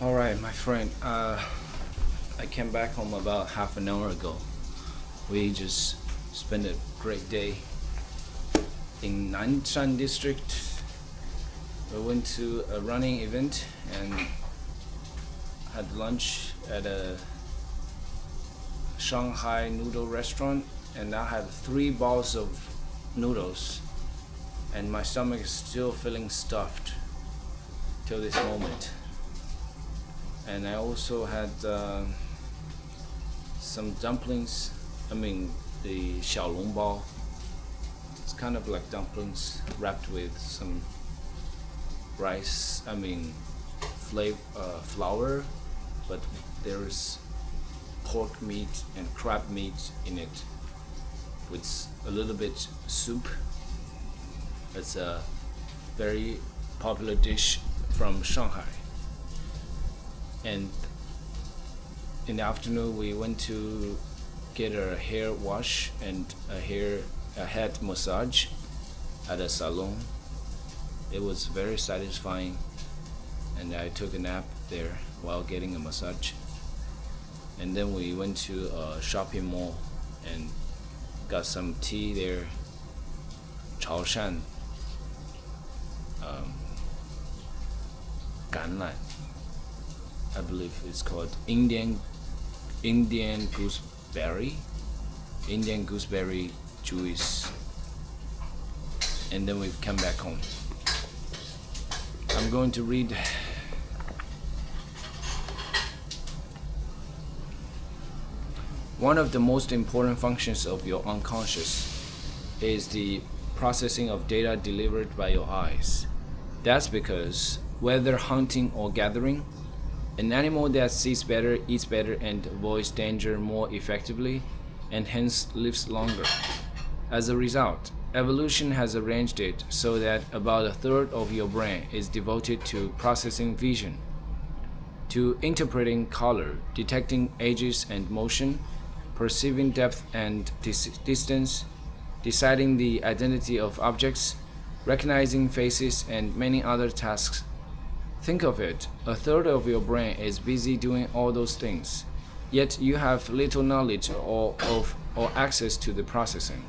All right, my friend. I came back home about half an hour ago. We just spent a great day in Nanshan district. We went to a running event and had lunch at a Shanghai noodle restaurant, and I had 3 bowls of noodles, and my stomach is still feeling stuffed till this moment. And I also had some dumplings. I mean, the xiaolongbao. It's kind of like dumplings wrapped with some rice. I mean, flour, but there is pork meat and crab meat in it, with a little bit soup. It's a very popular dish from Shanghai. And in the afternoon, we went to get a hair wash and a head massage at a salon. It was very satisfying, and I took a nap there while getting a massage. And then we went to a shopping mall and got some tea there, Chaoshan, Ganlan. I believe it's called Indian gooseberry, Indian gooseberry juice. And then we come back home. I'm going to read one of the most important functions of your unconscious is the processing of data delivered by your eyes. That's because whether hunting or gathering, an animal that sees better, eats better, and avoids danger more effectively, and hence lives longer. As a result, evolution has arranged it so that about a third of your brain is devoted to processing vision, to interpreting color, detecting edges and motion, perceiving depth and distance, deciding the identity of objects, recognizing faces, and many other tasks. Think of it, a third of your brain is busy doing all those things, yet you have little knowledge or access to the processing.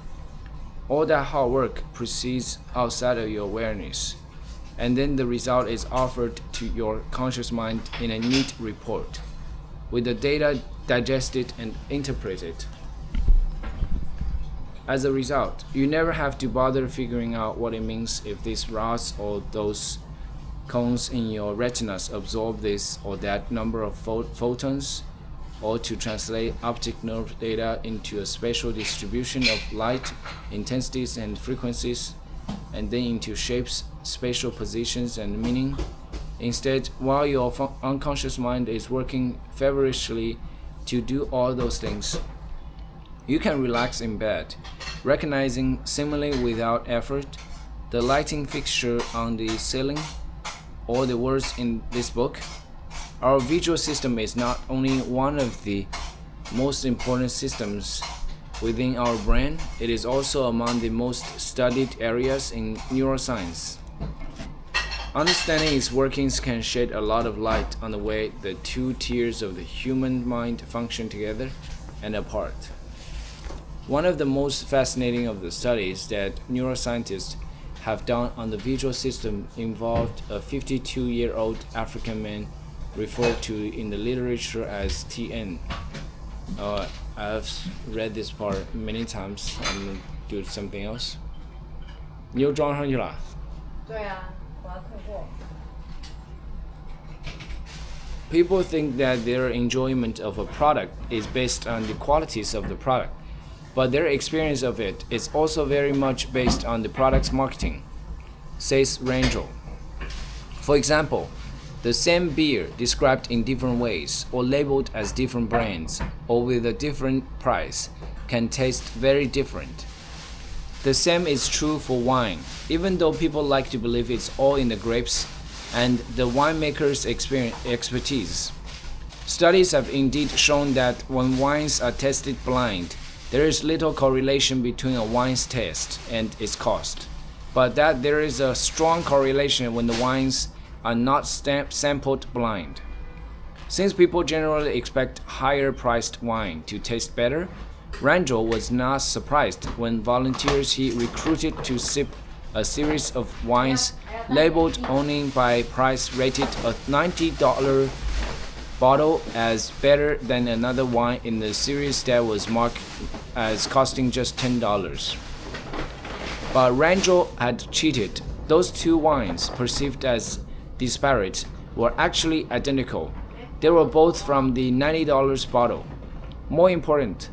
All that hard work proceeds outside of your awareness, and then the result is offered to your conscious mind in a neat report, with the data digested and interpreted. As a result, you never have to bother figuring out what it means if these rods or those cones in your retinas absorb this or that number of photons, or to translate optic nerve data into a spatial distribution of light intensities and frequencies, and then into shapes, spatial positions, and meaning. Instead, while your unconscious mind is working feverishly to do all those things, you can relax in bed, recognizing seemingly without effort the lighting fixture on the ceiling or the words in this book. Our visual system is not only one of the most important systems within our brain, it is also among the most studied areas in neuroscience. Understanding its workings can shed a lot of light on the way the two tiers of the human mind function together and apart. One of the most fascinating of the studies that neuroscientists have done on the visual system involved a 52-year-old African man referred to in the literature as TN. I've read this part many times. I'm gonna do something else. 你又装上去了？对啊，我要看过。People think that their enjoyment of a product is based on the qualities of the product, but their experience of it is also very much based on the product's marketing, says Rangel. For example, the same beer described in different ways or labeled as different brands or with a different price can taste very different. The same is true for wine, even though people like to believe it's all in the grapes and the winemaker's expertise. Studies have indeed shown that when wines are tested blind, there is little correlation between a wine's taste and its cost, but that there is a strong correlation when the wines are not sampled blind. Since people generally expect higher-priced wine to taste better, Rangel was not surprised when volunteers he recruited to sip a series of wines labeled only by price rated a $90 bottle as better than another wine in the series that was marked as costing just $10. But Rangel had cheated. Those two wines, perceived as disparate, were actually identical. They were both from the $90 bottle. More important,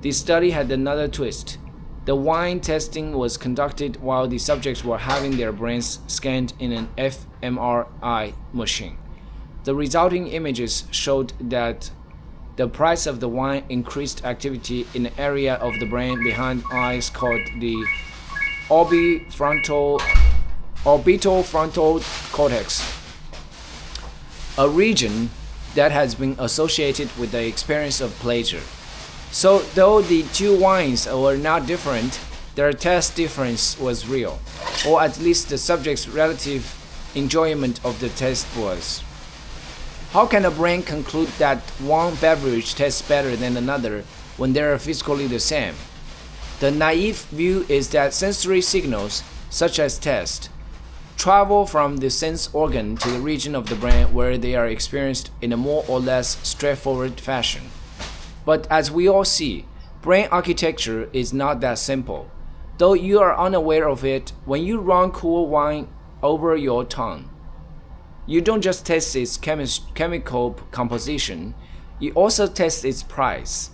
the study had another twist. The wine testing was conducted while the subjects were having their brains scanned in an fMRI machine. The resulting images showed that the price of the wine increased activity in an area of the brain behind eyes called the orbitofrontal cortex, a region that has been associated with the experience of pleasure. So though the two wines were not different, their taste difference was real, or at least the subject's relative enjoyment of the taste was. How can a brain conclude that one beverage tastes better than another when they are physically the same? The naive view is that sensory signals, such as taste, travel from the sense organ to the region of the brain where they are experienced in a more or less straightforward fashion. But as we all see, brain architecture is not that simple. Though you are unaware of it, when you run cool wine over your tongue, you don't just taste its chemical composition, you also taste its price.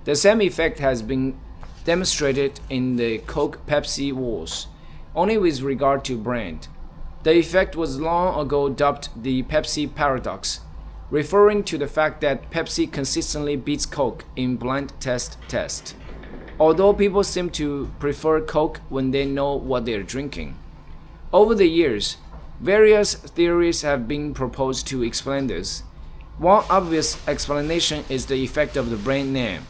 The same effect has been demonstrated in the Coke-Pepsi wars, only with regard to brand. The effect was long ago dubbed the Pepsi paradox, referring to the fact that Pepsi consistently beats Coke in blind test. Although people seem to prefer Coke when they know what they are drinking. Over the years, various theories have been proposed to explain this. One obvious explanation is the effect of the brand name.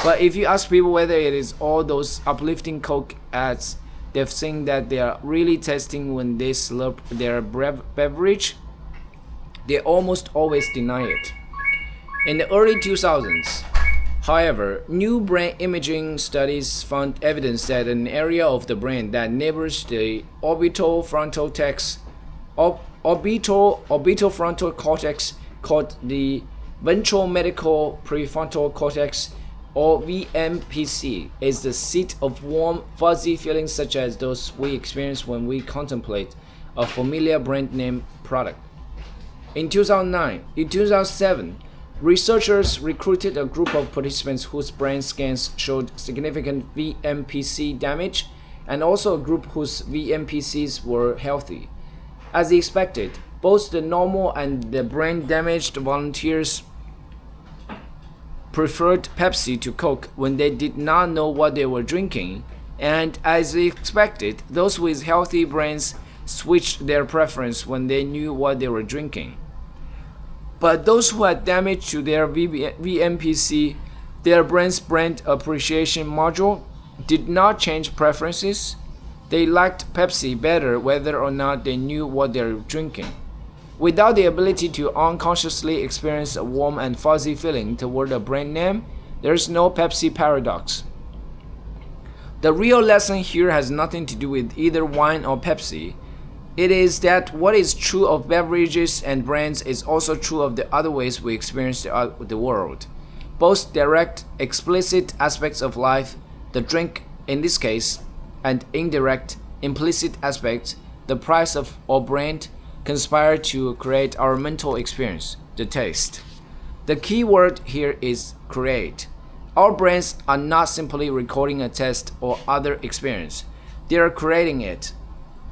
But if you ask people whether it is all those uplifting Coke ads they've seen that they are really tasting when they slurp their beverage, they almost always deny it. In the early 2000s, however, new brain imaging studies found evidence that an area of the brain that neighbors the orbitofrontal cortex called the ventromedial prefrontal cortex, or VMPC, is the seat of warm, fuzzy feelings such as those we experience when we contemplate a familiar brand name product. In 2007, researchers recruited a group of participants whose brain scans showed significant VMPC damage, and also a group whose VMPCs were healthy. As expected, both the normal and the brain-damaged volunteers preferred Pepsi to Coke when they did not know what they were drinking, and as expected, those with healthy brains switched their preference when they knew what they were drinking. But those who had damage to their VMPC, their brain's brand appreciation module, did not change preferences. They liked Pepsi better whether or not they knew what they were drinking. Without the ability to unconsciously experience a warm and fuzzy feeling toward a brand name, there is no Pepsi paradox. The real lesson here has nothing to do with either wine or Pepsi. It is that what is true of beverages and brands is also true of the other ways we experience the world. Both direct, explicit aspects of life, the drink in this case, and indirect, implicit aspects, the price of or brand, conspire to create our mental experience, the taste. The key word here is create. Our brains are not simply recording a taste or other experience. They are creating it.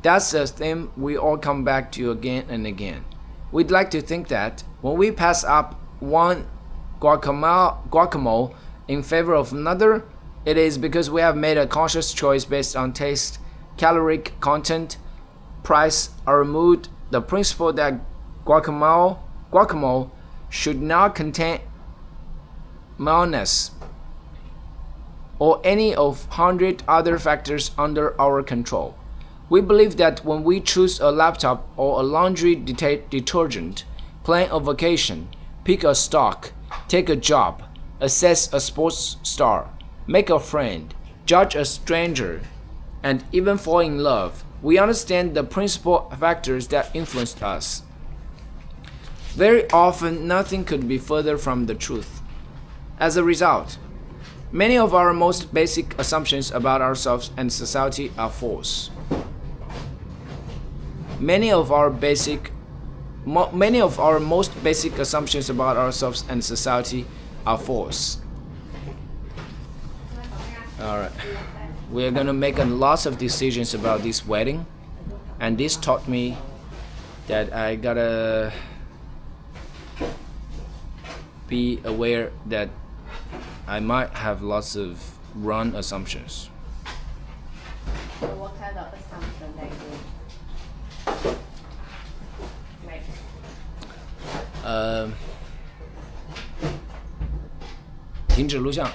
That's a theme we all come back to again and again. We'd like to think that when we pass up one guacamole in favor of another, it is because we have made a conscious choice based on taste, caloric content, price, our mood, the principle that guacamole should not contain mayonnaise, or any of 100 other factors under our control. We believe that when we choose a laptop or a laundry detergent, plan a vacation, pick a stock, take a job, assess a sports star, make a friend, judge a stranger, and even fall in love, we understand the principal factors that influenced us. Very often, nothing could be further from the truth. As a result, many of our most basic assumptions about ourselves and society are false. Many of our most basic assumptions about ourselves and society are false. Alright. We are gonna make a lot of decisions about this wedding, and this taught me that I gotta be aware that I might have lots of wrong assumptions. So what kind of assumption that you make? 停止录像。